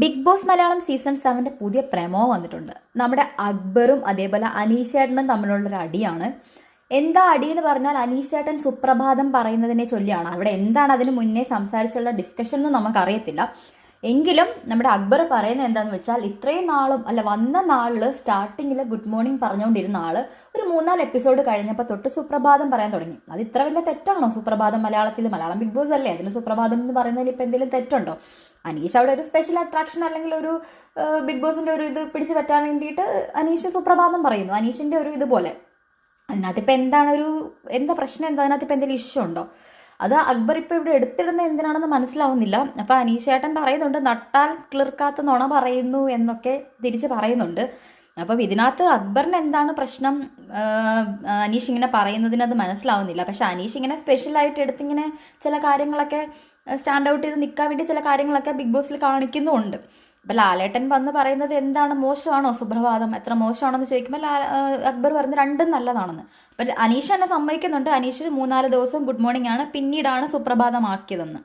Big boss Malayalam season 7 പുതിയ promo വന്നിട്ടുണ്ട്. നമ്മുടെ അക്ബറും അതേപോലെ അനീഷേട്ടനും തമ്മിലുള്ളൊരു അടിയാണ്. എന്താ അടി എന്ന് പറഞ്ഞാൽ അനീഷേട്ടൻ സുപ്രഭാതം പറയുന്നതിനെ ചൊല്ലിയാണ്. അവിടെ എന്താണ് അതിന് മുന്നേ സംസാരിച്ചുള്ള ഡിസ്കഷൻ എന്ന് നമുക്കറിയത്തില്ല. എങ്കിലും നമ്മുടെ അക്ബർ പറയുന്നത് എന്താന്ന് വെച്ചാൽ ഇത്രയും നാളും വന്ന നാളിൽ സ്റ്റാർട്ടിങ്ങിൽ ഗുഡ് മോർണിംഗ് പറഞ്ഞുകൊണ്ടിരുന്ന ആള് ഒരു 3-4 എപ്പിസോഡ് കഴിഞ്ഞപ്പോൾ തൊട്ട് സുപ്രഭാതം പറയാൻ തുടങ്ങി. അത് ഇത്ര വലിയ തെറ്റാണോ? സുപ്രഭാതം മലയാളം ബിഗ് ബോസ് അല്ലേ, അതിൽ സുപ്രഭാതം എന്ന് പറയുന്നതിൽ ഇപ്പം എന്തെങ്കിലും തെറ്റുണ്ടോ? അനീഷ് അവിടെ ഒരു സ്പെഷ്യൽ അട്രാക്ഷൻ അല്ലെങ്കിൽ ഒരു ബിഗ് ബോസിന്റെ ഒരു ഇത് പിടിച്ചു പറ്റാൻ വേണ്ടിയിട്ട് അനീഷ് സുപ്രഭാതം പറയുന്നു. അനീഷിന്റെ ഒരു ഇതുപോലെ അതിനകത്ത് ഇപ്പം എന്താ പ്രശ്നം, അതിനകത്ത് ഇപ്പം എന്തെങ്കിലും ഇഷ്യൂ ഉണ്ടോ? അത് അക്ബർ ഇപ്പം ഇവിടെ എടുത്തിടുന്നത് എന്തിനാണെന്ന് മനസ്സിലാവുന്നില്ല. അപ്പം അനീഷേട്ടൻ പറയുന്നുണ്ട് നട്ടാൽ കിളിർക്കാത്ത നുണ പറയുന്നു എന്നൊക്കെ തിരിച്ച് പറയുന്നുണ്ട്. അപ്പം ഇതിനകത്ത് അക്ബറിന് എന്താണ് പ്രശ്നം, അനീഷ് ഇങ്ങനെ പറയുന്നതിന് അത് മനസ്സിലാവുന്നില്ല. പക്ഷെ അനീഷ് ഇങ്ങനെ സ്പെഷ്യലായിട്ട് എടുത്തിങ്ങനെ ചില കാര്യങ്ങളൊക്കെ സ്റ്റാൻഡ് ഔട്ട് ചെയ്ത് നിൽക്കാൻ വേണ്ടി ചില കാര്യങ്ങളൊക്കെ ബിഗ് ബോസിൽ കാണിക്കുന്നുമുണ്ട്. അപ്പം ലാലേട്ടൻ വന്ന് പറയുന്നത് എന്താണ്, മോശമാണോ സുപ്രഭാതം, എത്ര മോശമാണെന്ന് ചോദിക്കുമ്പോൾ അക്ബർ പറയുന്നത് രണ്ടും നല്ലതാണെന്ന്. അപ്പം അനീഷ് എന്നെ സമ്മതിക്കുന്നുണ്ട്. അനീഷ് 3-4 ദിവസം ഗുഡ് മോർണിംഗ് ആണ്, പിന്നീടാണ് സുപ്രഭാതമാക്കിയതെന്ന്.